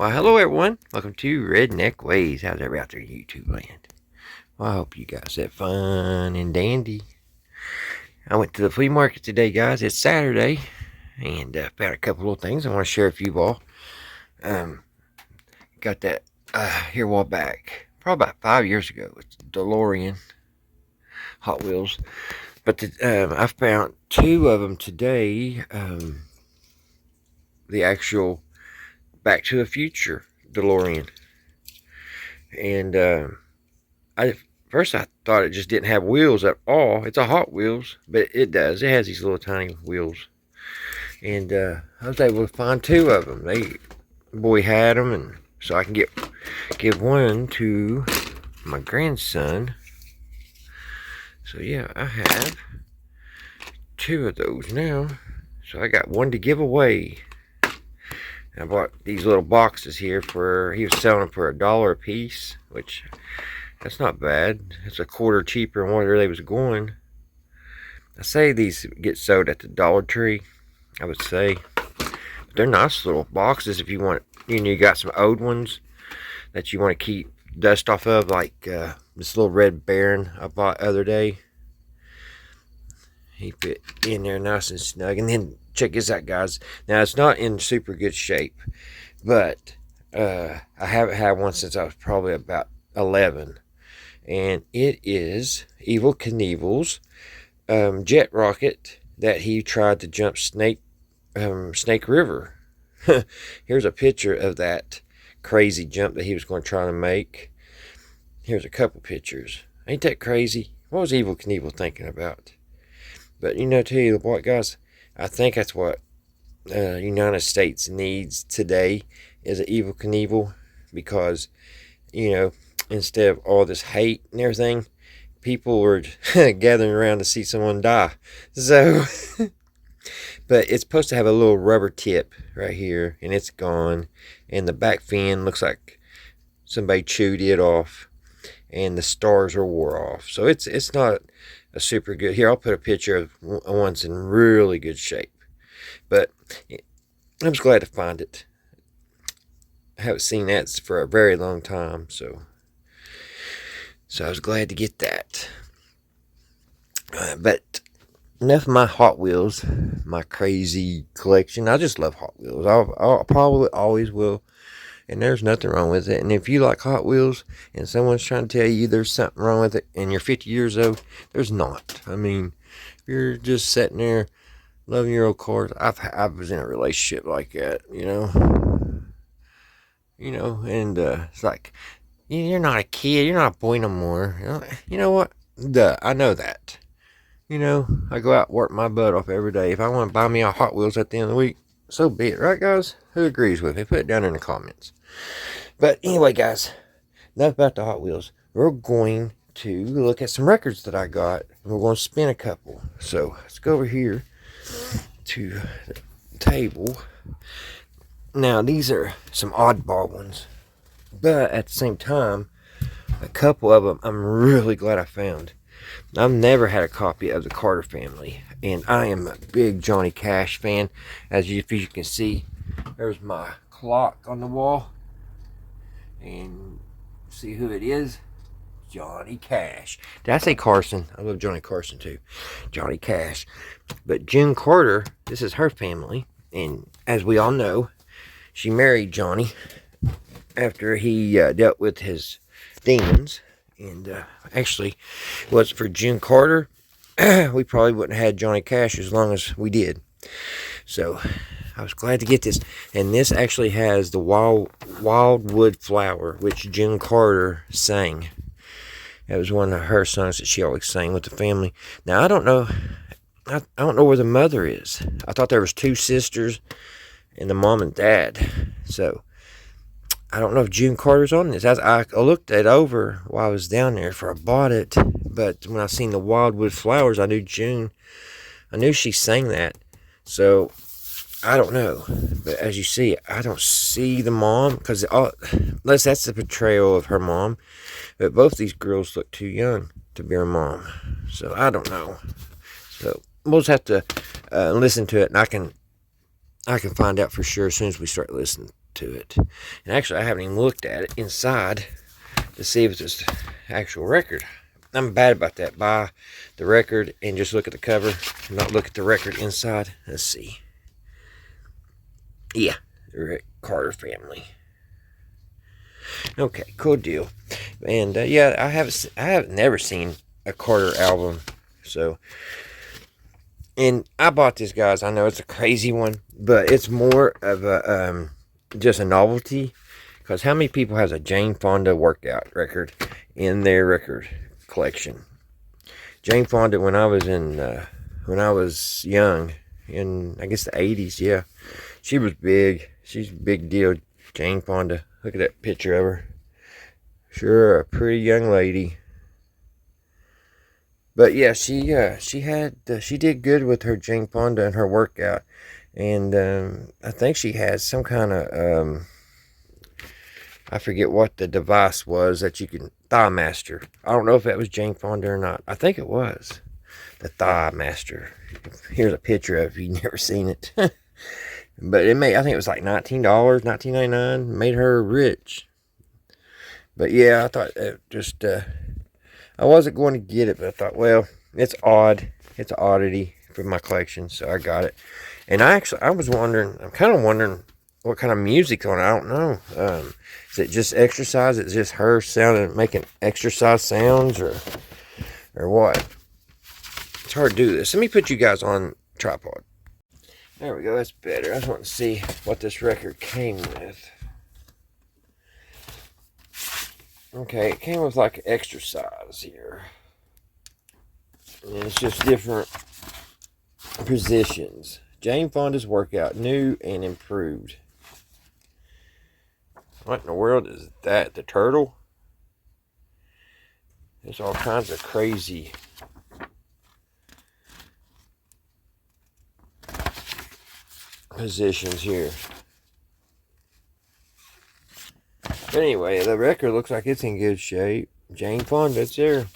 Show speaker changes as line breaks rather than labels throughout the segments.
Well, hello everyone. Welcome to Redneck Ways. How's everybody out there in YouTube land? Well, I hope you guys had fun and dandy. I went to the flea market today, guys. It's Saturday, and found a couple little things I want to share with you all. Got that here a while back, probably about 5 years ago. It's DeLorean Hot Wheels, but I found two of them today. The actual Back to the Future DeLorean. And I thought it just didn't have wheels at all. It's a Hot Wheels, but it does. It has these little tiny wheels. And I was able to find two of them. The boy had them, and so I can give one to my grandson. So yeah, I have two of those now. So I got one to give away. I bought these little boxes here he was selling them for $1 a piece, which that's not bad. It's a quarter cheaper than where they was going. I say these get sold at the Dollar Tree, I would say. But they're nice little boxes if you want. You got some old ones that you want to keep dust off of, like this little red Baron I bought the other day. He fit in there nice and snug. And then check this out, guys. Now, it's not in super good shape, but I haven't had one since I was probably about 11. And it is Evel Knievel's jet rocket that he tried to jump Snake River. Here's a picture of that crazy jump that he was going to try to make. Here's a couple pictures. Ain't that crazy? What was Evel Knievel thinking about? But tell you what, guys, I think that's what United States needs today is an Evel Knievel, because instead of all this hate and everything, people were gathering around to see someone die. So, but it's supposed to have a little rubber tip right here, and it's gone, and the back fin looks like somebody chewed it off, and the stars are wore off. So it's not a super good. Here, I'll put a picture of one's in really good shape. But I'm just glad to find it. I haven't seen that for a very long time, so I was glad to get that. But enough of my Hot Wheels, my crazy collection. I just love Hot Wheels. I'll probably always will. And there's nothing wrong with it. And if you like Hot Wheels and someone's trying to tell you there's something wrong with it and you're 50 years old, there's not. I mean, if you're just sitting there loving your old cars. I was in a relationship like that, and it's like, you're not a kid. You're not a boy no more. You know what? Duh, I know that. I go out and work my butt off every day. If I want to buy me a Hot Wheels at the end of the week, so be it. Right, guys? Who agrees with me? Put it down in the comments. But anyway, guys, enough about the Hot Wheels. We're going to look at some records that I got, and we're going to spin a couple. So let's go over here to the table. Now, these are some oddball ones, but at the same time, a couple of them I'm really glad I found. I've never had a copy of the Carter Family, and I am a big Johnny Cash fan. As you can see, there's my clock on the wall, and see who it is? Johnny Cash. Did I say Carson? I love Johnny Carson too. Johnny Cash. But June Carter, this is her family, and as we all know, she married Johnny after he dealt with his demons. And actually, was it for June Carter, we probably wouldn't have had Johnny Cash as long as we did. So I was glad to get this. And this actually has the Wildwood Flower, which June Carter sang. That was one of her songs that she always sang with the family. Now, I don't know where the mother is. I thought there was two sisters and the mom and dad. So I don't know if June Carter's on this. I looked it over while I was down there before I bought it. But when I seen the Wildwood Flowers, I knew she sang that. So I don't know. But as you see, I don't see the mom, because unless that's the portrayal of her mom. But both these girls look too young to be her mom. So I don't know. So we'll just have to listen to it, and I can find out for sure as soon as we start listening to it. And actually, I haven't even looked at it inside to see if it's an actual record. I'm bad about that. Buy the record and just look at the cover, and not look at the record inside. Let's see. Yeah, the Carter family. Okay, cool deal. And yeah, I have never seen a Carter album. So, and I bought this, guys. I know it's a crazy one, but it's more of a just a novelty. Because how many people has a Jane Fonda workout record in their record collection? Jane Fonda, when I was young, in I guess the 80s, yeah, she was big. She's a big deal. Jane Fonda. Look at that picture of her. Sure, a pretty young lady. But yeah, she did good with her Jane Fonda and her workout, and I think she had some kind of I forget what the device was that you can Thigh Master. I don't know if that was Jane Fonda or not. I think it was the Thigh Master. Here's a picture of it if you've never seen it. But I think it was like $19, $19.99. Made her rich. But yeah, I thought I wasn't going to get it, but I thought, well, it's odd. It's an oddity for my collection, so I got it. And I'm kind of wondering what kind of music's on it. I don't know. Is it just exercise? Is it just her making exercise sounds, or what? It's hard to do this. Let me put you guys on tripod. There we go. That's better. I just want to see what this record came with. Okay, it came with like exercise here. And it's just different positions. Jane Fonda's workout, new and improved. What in the world is that? The turtle? There's all kinds of crazy positions here. But anyway, the record looks like it's in good shape. Jane Fonda, it's there.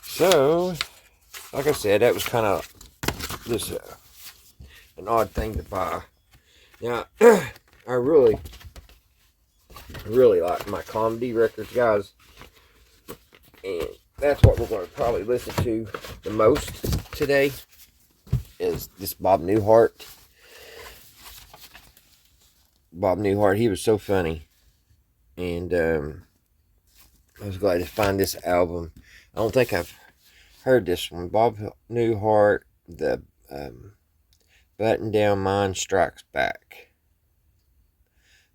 So, like I said, that was kind of just an odd thing to buy. Now, I really like my comedy records, guys. And that's what we're going to probably listen to the most today, is this Bob Newhart. Bob Newhart, he was so funny. And I was glad to find this album. I don't think I've heard this one. Bob Newhart, the Button Down Mind Strikes Back.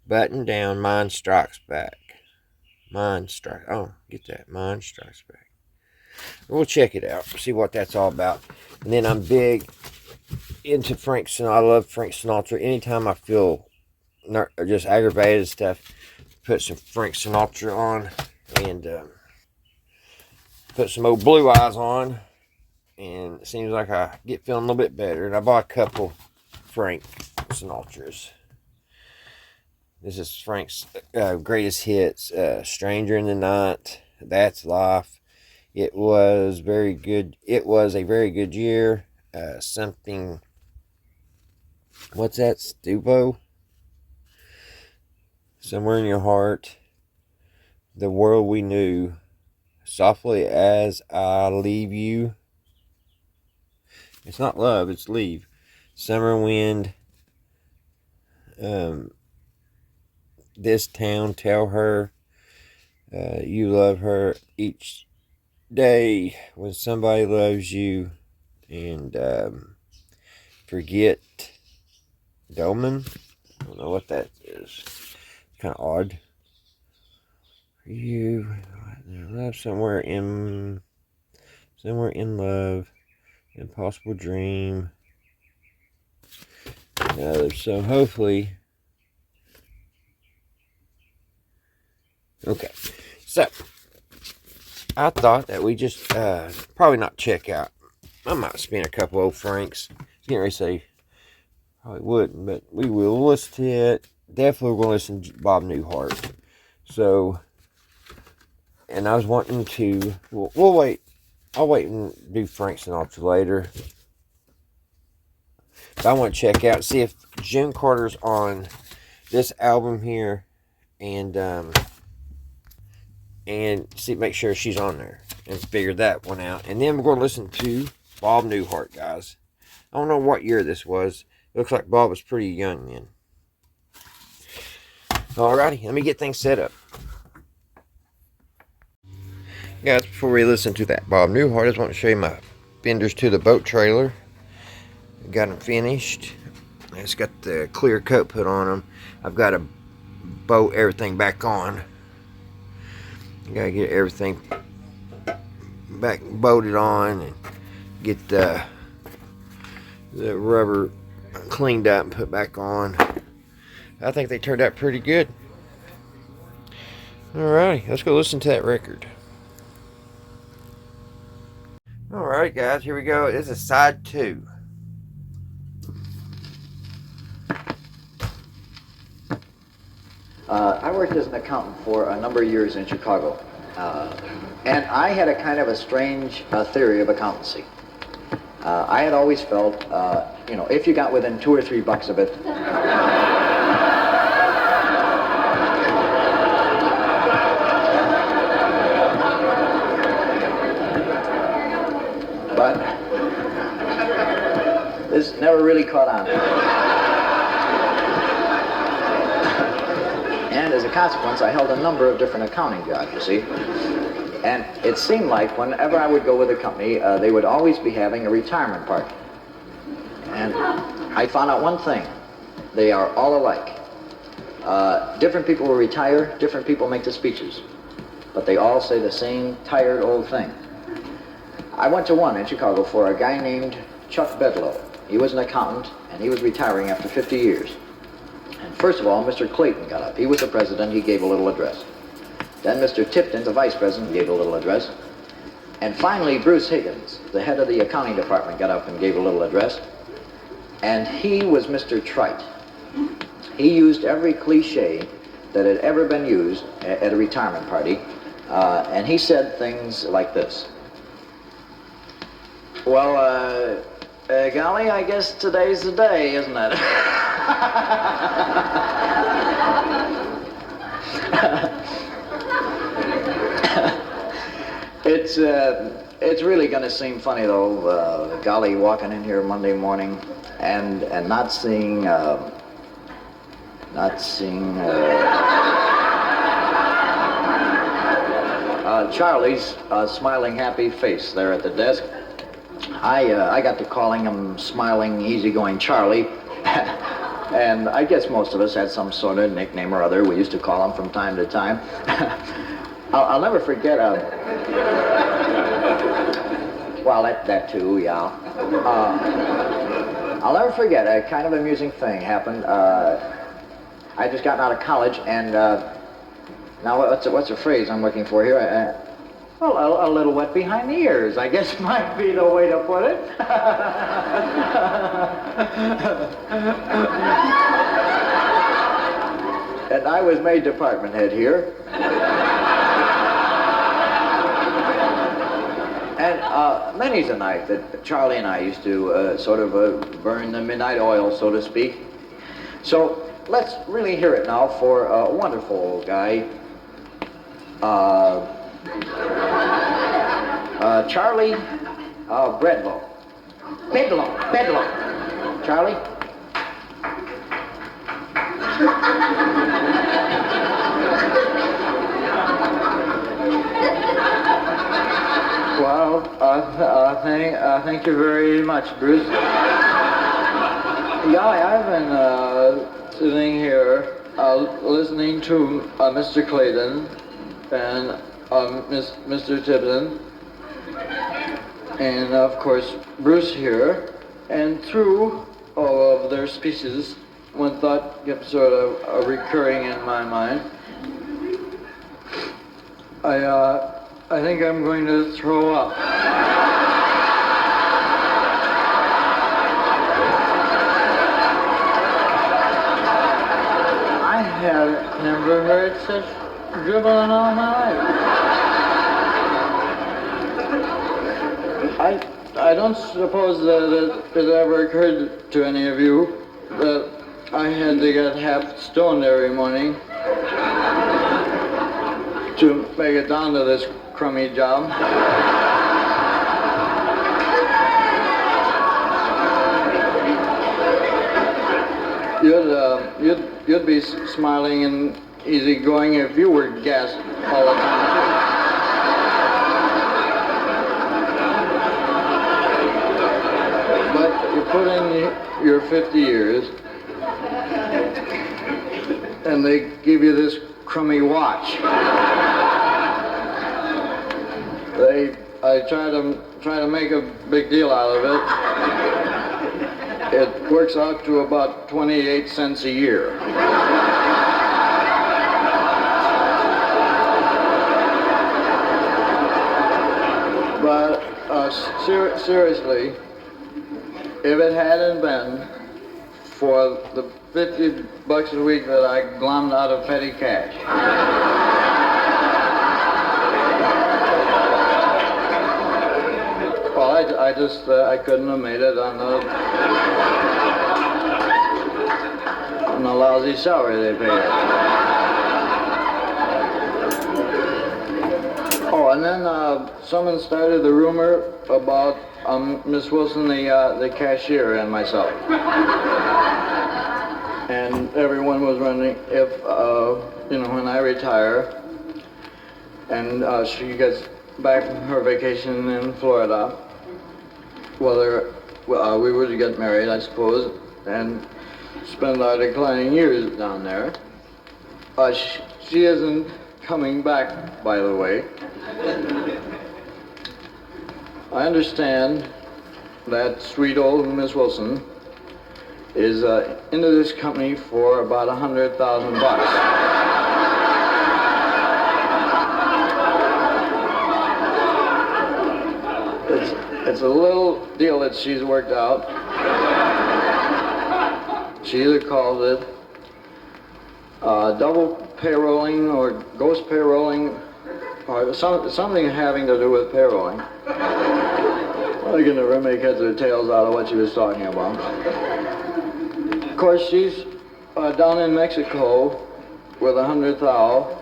Button Down Mind Strikes Back. Mind Strikes Back. We'll check it out. See what that's all about. And then I'm big into Frank Sinatra. I love Frank Sinatra. Anytime I feel just aggravated and stuff, put some Frank Sinatra on, and put some old Blue Eyes on, and it seems like I get feeling a little bit better. And I bought a couple Frank Sinatras. This is Frank's greatest hits: "Stranger in the Night," "That's Life." It was very good. It was a very good year. Something. What's that? Stubo. Somewhere in Your Heart. The World We Knew. Softly as I Leave You. It's not love, it's leave. Summer Wind. This Town, Tell Her. You Love Her Each Day, When Somebody Loves You. And Forget Dolman. I don't know what that is. Kind of odd. You love somewhere in love, Impossible Dream, and others. So hopefully, okay. So I thought that we just probably not check out. I might spend a couple old francs. Can't really say probably wouldn't, but we will listen to it. Definitely we're going to listen to Bob Newhart. So, and I was wanting to, we'll wait. I'll wait and do Frank Sinatra later. But I want to check out, see if June Carter's on this album here and see, make sure she's on there and figure that one out. And then we're going to listen to Bob Newhart, guys. I don't know what year this was. It looks like Bob was pretty young then. Alrighty, let me get things set up. Guys, before we listen to that Bob Newhart, I just want to show you my fenders to the boat trailer. Got them finished. It's got the clear coat put on them. I've got to bolt everything back on. Gotta get everything back bolted on and get the rubber cleaned up and put back on. I think they turned out pretty good. Alright, let's go listen to that record. Alright guys, here we go. This is side 2.
I worked as an accountant for a number of years in Chicago, and I had a kind of a strange theory of accountancy. I had always felt, if you got within $2 or $3 of it, but this never really caught on. And as a consequence, I held a number of different accounting jobs, you see. And it seemed like whenever I would go with a company, they would always be having a retirement party. And I found out one thing. They are all alike. Different people will retire, different people make the speeches. But they all say the same tired old thing. I went to one in Chicago for a guy named Chuck Bedlow. He was an accountant, and he was retiring after 50 years. And first of all, Mr. Clayton got up. He was the president. He gave a little address. Then Mr. Tipton, the vice president, gave a little address. And finally, Bruce Higgins, the head of the accounting department, got up and gave a little address. And he was Mr. Trite. He used every cliche that had ever been used at a retirement party. And he said things like this. Well, golly, I guess today's the day, isn't it? It's really going to seem funny though, golly, walking in here Monday morning and not seeing Charlie's smiling happy face there at the desk. I got to calling him smiling, easygoing Charlie. And I guess most of us had some sort of nickname or other. We used to call him from time to time. I'll never forget, well, that too, yeah. I'll never forget, a kind of amusing thing happened. I just gotten out of college, and now what's the phrase I'm looking for here? Well, a little wet behind the ears, I guess might be the way to put it. And I was made department head here. And many's the night that Charlie and I used to sort of burn the midnight oil, so to speak. So let's really hear it now for a wonderful old guy. Charlie Bedlow. Charlie? Well, thank you very much, Bruce. Yeah, I've been sitting here listening to Mr. Clayton and Mr. Tipton, and of course Bruce here, and through all of their speeches, one thought kept sort of recurring in my mind. I think I'm going to throw up. I have never heard such dribbling all my life. I don't suppose that it ever occurred to any of you that
I had to get half stoned every morning to make it down to this crummy job. You'd be smiling and easygoing if you were gassed all the time too. But you put in your 50 years, and they give you this crummy watch. I try to make a big deal out of it. It works out to about 28 cents a year. But seriously, if it hadn't been for the 50 bucks a week that I glommed out of petty cash, well, I couldn't have made it on the lousy salary they paid us. Oh, and then someone started the rumor about Miss Wilson, the cashier, and myself. And everyone was wondering if, when I retire and she gets back from her vacation in Florida, whether we were to get married, I suppose, and spend our declining years down there. She isn't coming back, by the way. I understand that sweet old Miss Wilson is into this company for about $100,000. It's a little deal that she's worked out. She either calls it double payrolling or ghost payrolling, or something having to do with payrolling. I can never make heads or tails out of what she was talking about. Of course, she's down in Mexico with 100,000,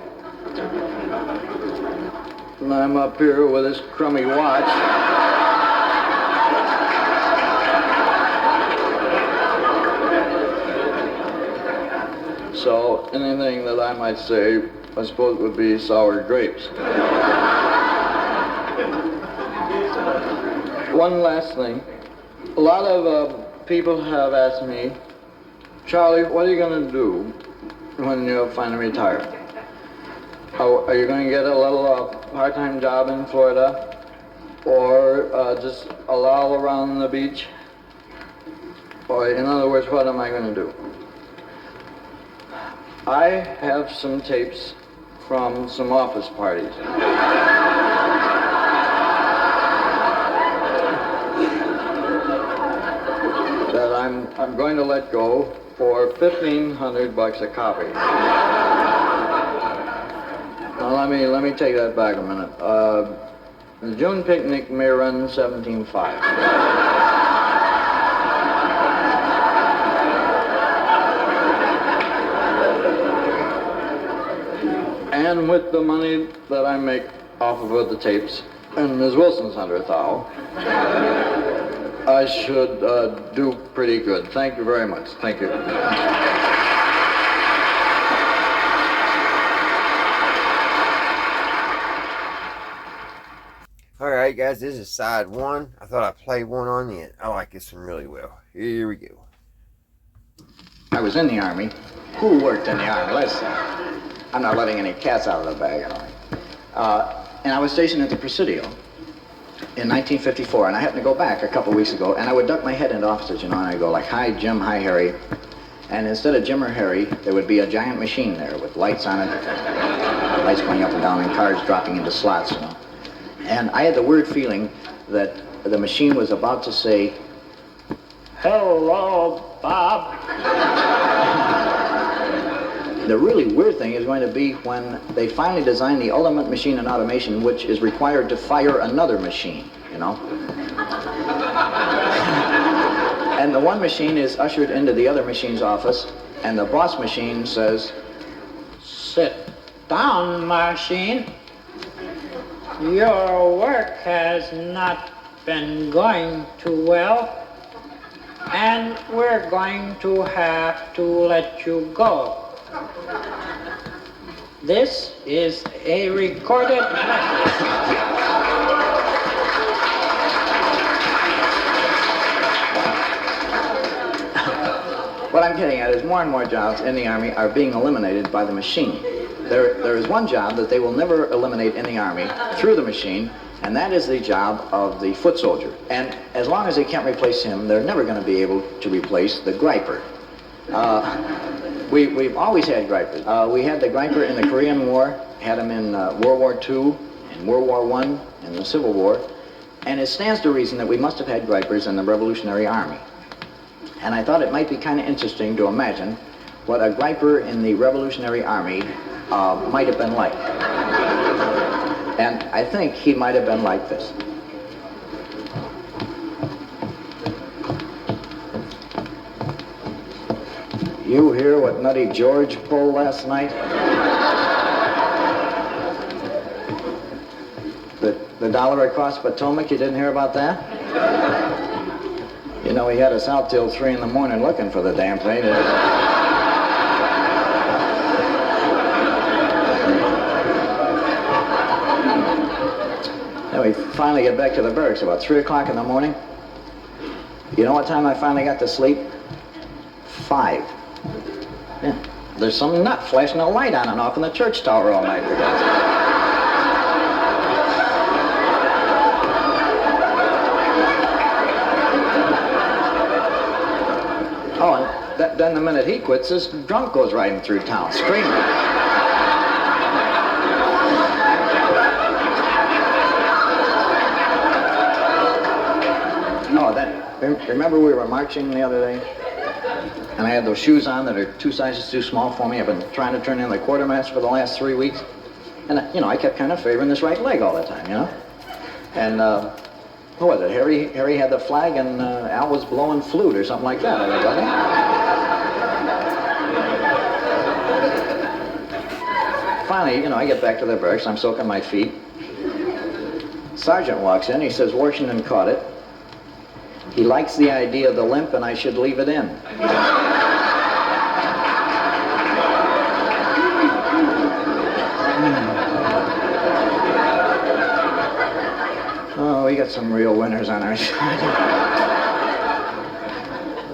and I'm up here with this crummy watch. So anything that I might say, I suppose, would be sour grapes. One last thing. A lot of people have asked me, Charlie, what are you going to do when you finally retire? Are you going to get a little part-time job in Florida, or just a loll around the beach? Or in other words, what am I going to do? I have some tapes from some office parties. That I'm going to let go for $1,500 a copy. Now let me take that back a minute. The June picnic may run 17.5. And with the money that I make off of the tapes and Ms. Wilson's 100,000, I should do pretty good. Thank you very much. Thank you.
Alright guys, this is side one. I thought I'd play one on the end. I like this one really well. Here we go.
I was in the Army. Who worked in the Army? Let's see. I'm not letting any cats out of the bag, and I was stationed at the Presidio in 1954, and I happened to go back a couple weeks ago, and I would duck my head into offices, and I'd go like, hi, Jim, hi, Harry. And instead of Jim or Harry, there would be a giant machine there with lights on it, lights going up and down, and cards dropping into slots, And I had the weird feeling that the machine was about to say, hello, Bob. The really weird thing is going to be when they finally design the ultimate machine in automation, which is required to fire another machine, And the one machine is ushered into the other machine's office, and the boss machine says,
Sit down, machine. Your work has not been going too well, and we're going to have to let you go. This is a recorded message.
what I'm getting at is more and more jobs in the Army are being eliminated by the machine. There is one job that they will never eliminate in the Army through the machine, and that is the job of the foot soldier. And as long as they can't replace him, they're never going to be able to replace the griper. We've always had gripers. We had the griper in the Korean War, had him in World War II, in World War I, in the Civil War, and it stands to reason that we must have had gripers in the Revolutionary Army. And I thought it might be kind of interesting to imagine what a griper in the Revolutionary Army might have been like. And I think he might have been like this. You hear what Nutty George pulled last night? The dollar across Potomac, you didn't hear about that? You know, he had us out till 3 in the morning looking for the damn thing. Then we finally get back to the barracks about 3 o'clock in the morning. You know what time I finally got to sleep? 5. Yeah. There's some nut flashing a light on and off in the church tower all night, for God's sake. Oh, and then the minute he quits, this drunk goes riding through town, screaming. Oh, then, remember we were marching the other day? And I had those shoes on that are 2 sizes too small for me. I've been trying to turn in the quartermaster for the last 3 weeks. And, you know, I kept kind of favoring this right leg all the time, you know? And, what was it? Harry had the flag and Al was blowing flute or something like that, everybody. Finally, you know, I get back to the barracks, I'm soaking my feet. Sergeant walks in, he says, Washington caught it. He likes the idea of the limp and I should leave it in. Oh, we got some real winners on our side.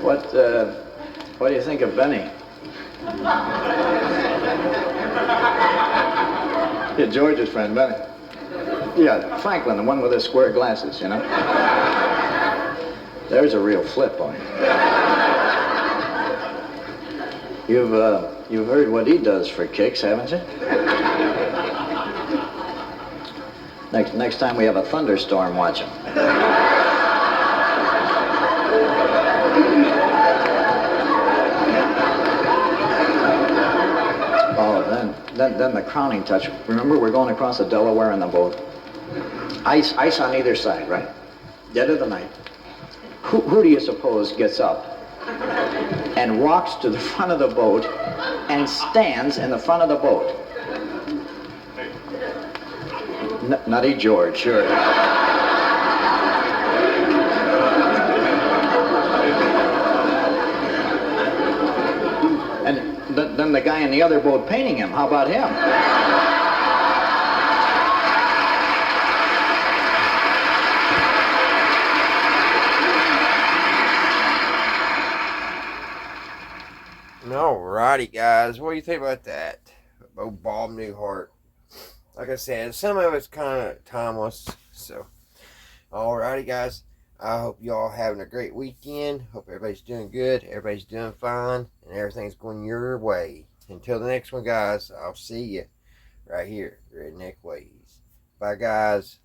What do you think of Benny? Yeah, George's friend, Benny. Yeah, Franklin, the one with the square glasses, you know? There's a real flip on him. You've heard what he does for kicks, haven't you? Next time we have a thunderstorm, watch him. Oh, then the crowning touch. Remember, we're going across the Delaware in the boat. Ice on either side, right? Dead of the night. Who do you suppose gets up and walks to the front of the boat and stands in the front of the boat? Nutty George, sure. And then the guy in the other boat painting him, how about him?
Alrighty, guys. What do you think about that? About Bob Newhart. Like I said, some of it's kind of timeless. So, alrighty, guys. I hope y'all having a great weekend. Hope everybody's doing good. Everybody's doing fine. And everything's going your way. Until the next one, guys, I'll see you right here. Redneck Ways. Bye, guys.